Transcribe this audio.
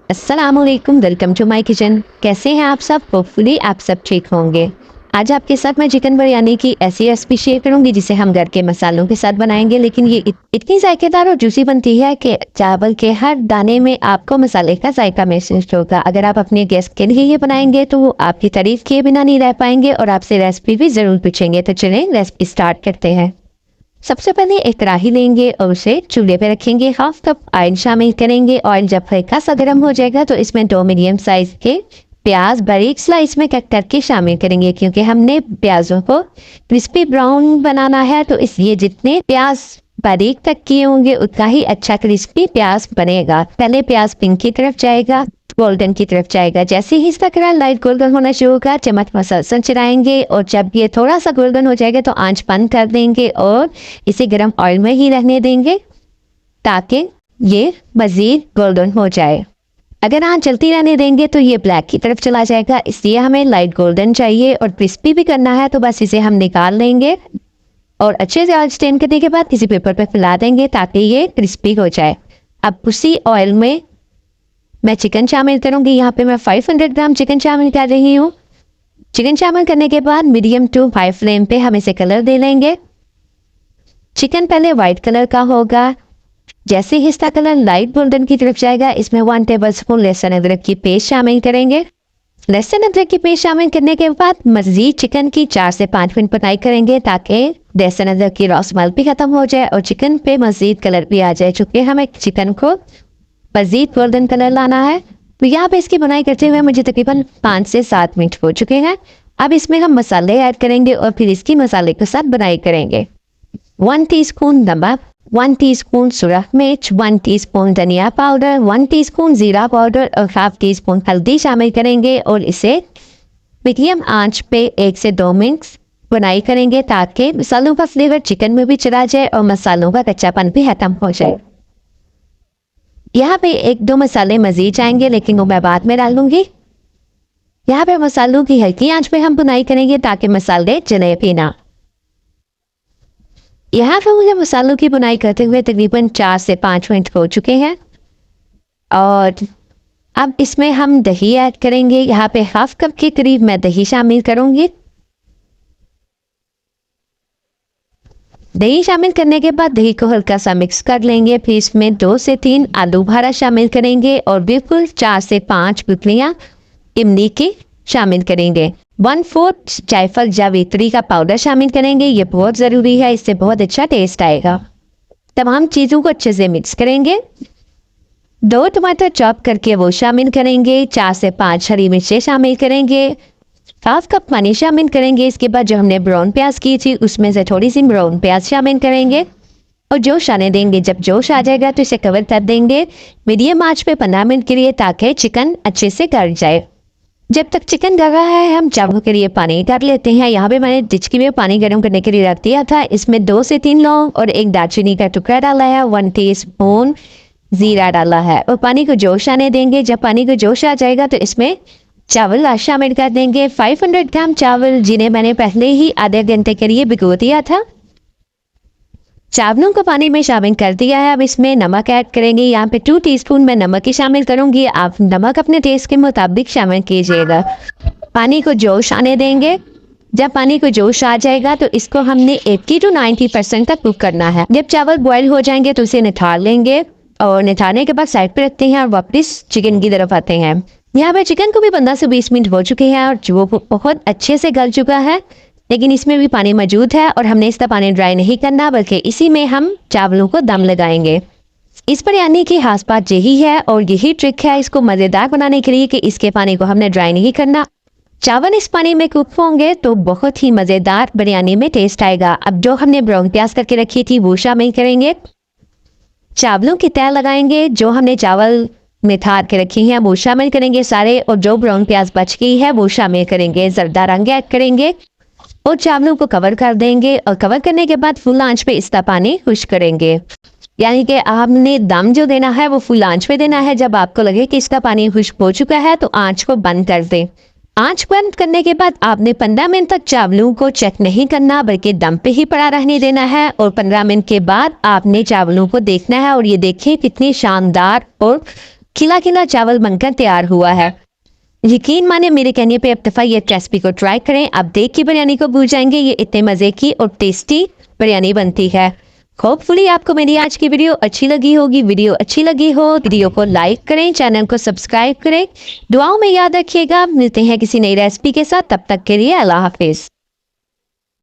अस्सलामुअलैकुम, welcome to my kitchen. कैसे हैं आप सब? होपफुली आप सब ठीक होंगे। आज आपके साथ मैं चिकन बिरयानी की ऐसी रेसिपी शेयर करूंगी जिसे हम घर के मसालों के साथ बनाएंगे, लेकिन ये इतनी जायकेदार और जूसी बनती है कि चावल के हर दाने में आपको मसाले का जायका महसूस होगा। अगर आप अपने गेस्ट के लिए ये बनाएंगे तो वो आपकी तारीफ किए बिना नहीं रह पाएंगे और आपसे रेसिपी भी ज़रूर पूछेंगे। तो चलें रेसिपी स्टार्ट करते हैं। सबसे पहले एक कढ़ाई लेंगे और उसे चूल्हे पे रखेंगे। हाफ कप ऑयल शामिल करेंगे। ऑयल जब हल्का सा गर्म हो जाएगा तो इसमें 2 मीडियम साइज के प्याज बारीक स्लाइस में कट करके शामिल करेंगे, क्योंकि हमने प्याजों को क्रिस्पी ब्राउन बनाना है। तो इसलिए जितने प्याज बारीक तक किए होंगे उतना ही अच्छा क्रिस्पी प्याज बनेगा। पहले प्याज पिंक की तरफ जाएगा, गोल्डन की तरफ जाएगा। जैसे ही इसका कलर लाइट गोल्डन होना शुरू होगा, चम्मच मसल चलाएंगे और जब ये थोड़ा सा गोल्डन हो जाएगा तो आंच बंद कर देंगे और इसे गर्म ऑयल में ही रहने देंगे ताकि ये मज़ीद गोल्डन हो जाए। अगर आंच चलती रहने देंगे तो ये ब्लैक की तरफ चला जाएगा, इसलिए हमें लाइट गोल्डन चाहिए और क्रिस्पी भी करना है। तो बस इसे हम निकाल लेंगे और अच्छे से ऑयल स्टेन करने के बाद किसी पेपर पर फैला देंगे ताकि ये क्रिस्पी हो जाए। अब उसी ऑयल में मैं चिकन शामिल करूंगी। यहाँ पे मैं 500 ग्राम चिकन शामिल कर रही हूँ। चिकन शामिल करने के बाद मीडियम टू हाई फ्लेम पे हम इसे कलर दे लेंगे। चिकन पहले वाइट कलर का होगा। जैसे ही इसका कलर लाइट गोल्डन की तरफ जाएगा, इसमें 1 टेबलस्पून लहसुन अदरक की पेस्ट शामिल करेंगे। लहसुन अदरक की पेस्ट शामिल करने के बाद मज़ीद चिकन की 4 से 5 मिनट पकाई करेंगे ताकि लहसुन अदरक की रॉ स्मेल भी खत्म हो जाए और चिकन पे मज़ीद कलर भी आ जाए। चूँकि हमें चिकन को मज़ीद गोल्डन कलर लाना है। तो यहाँ पे इसकी बुनाई करते हुए मुझे तकरीबन 5 से 7 मिनट हो चुके हैं। अब इसमें हम मसाले ऐड करेंगे और फिर इसकी मसाले के साथ बुनाई करेंगे। 1 टीस्पून नमक, 1 टीस्पून सुरख मिर्च, 1 टीस्पून धनिया पाउडर, 1 टीस्पून जीरा पाउडर और हाफ टीस्पून हल्दी शामिल करेंगे और इसे मीडियम आंच पे 1 से 2 मिनट बुनाई करेंगे ताकि मसालों का फ्लेवर चिकन में भी चला जाए और मसालों का कच्चापन भी खत्म हो जाए। यहाँ पे 1-2 मसाले मज़ीद जाएंगे, लेकिन वो मैं बाद में डालूंगी। यहाँ पे मसालों की हल्की आंच पे हम बुनाई करेंगे ताकि मसाले जले भी ना। यहाँ पे मुझे मसालों की बुनाई करते हुए तकरीबन 4 से 5 मिनट हो चुके हैं और अब इसमें हम दही ऐड करेंगे। यहाँ पे हाफ कप के करीब मैं दही शामिल करूंगी। दही शामिल करने के बाद दही को हल्का सा मिक्स कर लेंगे। फिर इसमें 2 से 3 आलू बुखारा शामिल करेंगे और बिल्कुल 4 से 5 गुठलियाँ इमली की शामिल करेंगे। 1/4 जायफल जावित्री का पाउडर शामिल करेंगे। ये बहुत ज़रूरी है, इससे बहुत अच्छा टेस्ट आएगा। तमाम चीज़ों को अच्छे से मिक्स करेंगे। 2 टमाटर चॉप करके वो शामिल करेंगे। 4 से 5 हरी मिर्चें शामिल करेंगे। हाफ कप पानी शामिल करेंगे। इसके बाद जो हमने ब्राउन प्याज की थी उसमें से थोड़ी सी ब्राउन प्याज शामिल करेंगे और जोश आने देंगे। जब जोश आ जाएगा तो इसे कवर कर देंगे मीडियम आंच पे 15 मिनट के लिए ताकि चिकन अच्छे से गल जाए। जब तक चिकन गल रहा है हम चावलों के लिए पानी डाल लेते हैं। यहाँ पे मैंने डिचकी में पानी गर्म करने के लिए रख दिया था। इसमें 2 से 3 लौंग और 1 दालचीनी का टुकड़ा डाला है। 1 टीस्पून जीरा डाला है और पानी को जोश आने देंगे। जब पानी को जोश आ जाएगा तो इसमें चावल शामिल कर देंगे। 500 ग्राम चावल जिन्हें मैंने पहले ही आधे घंटे के लिए भिगो दिया था, चावलों को पानी में शामिल कर दिया है। अब इसमें नमक ऐड करेंगे। यहाँ पे 2 टीस्पून मैं नमक ही शामिल करूंगी। आप नमक अपने टेस्ट के मुताबिक शामिल कीजिएगा। पानी को जोश आने देंगे। जब पानी को जोश आ जाएगा तो इसको हमने 80 to 90% तक कुक करना है। जब चावल बॉयल हो जाएंगे तो इसे निथार लेंगे और निथारने के बाद साइड पे रखते हैं और वापस चिकन की तरफ आते हैं। यहाँ पे चिकन को भी 15 से 20 मिनट हो चुके हैं और वो बहुत अच्छे से गल चुका है, लेकिन इसमें भी पानी मौजूद है और हमने इसका पानी ड्राई नहीं करना बल्कि इसी में हम चावलों को दम लगाएंगे। इस बिरयानी की खास बात यही है और यही ट्रिक है इसको मज़ेदार बनाने के लिए कि इसके पानी को हमने ड्राई नहीं करना। चावल इस पानी में कुक होंगे तो बहुत ही मज़ेदार बिरयानी में टेस्ट आएगा। अब जो हमने ब्राउन प्याज करके रखी थी वो शामिल करेंगे। चावलों की तह लगाएंगे। जो हमने चावल निथार के रखी हैं वो शामिल करेंगे सारे और जो ब्राउन प्याज बच गई है वो शामिल करेंगे। जरदा रंग ऐड करेंगे और चावलों को कवर कर देंगे और कवर करने के बाद फुल आंच पे इसका पानी खुश्क करेंगे। यानी कि आपने दम जो देना है वो फुल आंच पे देना है। जब आपको लगे कि इसका पानी खुश्क हो चुका है तो आंच को बंद कर दें। आंच बंद करने के बाद आपने 15 मिनट तक चावलों को चेक नहीं करना बल्कि दम पे ही पड़ा रहने देना है और 15 मिनट के बाद आपने चावलों को देखना है और ये देखें कितनी शानदार और खिला खिला चावल बनकर तैयार हुआ है। यकीन माने मेरे कहने पे अब दफ़ा ये रेसिपी को ट्राई करें। आप देख के बिरयानी को भूल जाएंगे, ये इतने मज़े की और टेस्टी बिरयानी बनती है। होपफुली आपको मेरी आज की वीडियो अच्छी लगी होगी। वीडियो अच्छी लगी हो वीडियो को लाइक करें, चैनल को सब्सक्राइब करें, दुआओं में याद रखिएगा। मिलते हैं किसी नई रेसिपी के साथ, तब तक के लिए अल्लाह हाफिज़।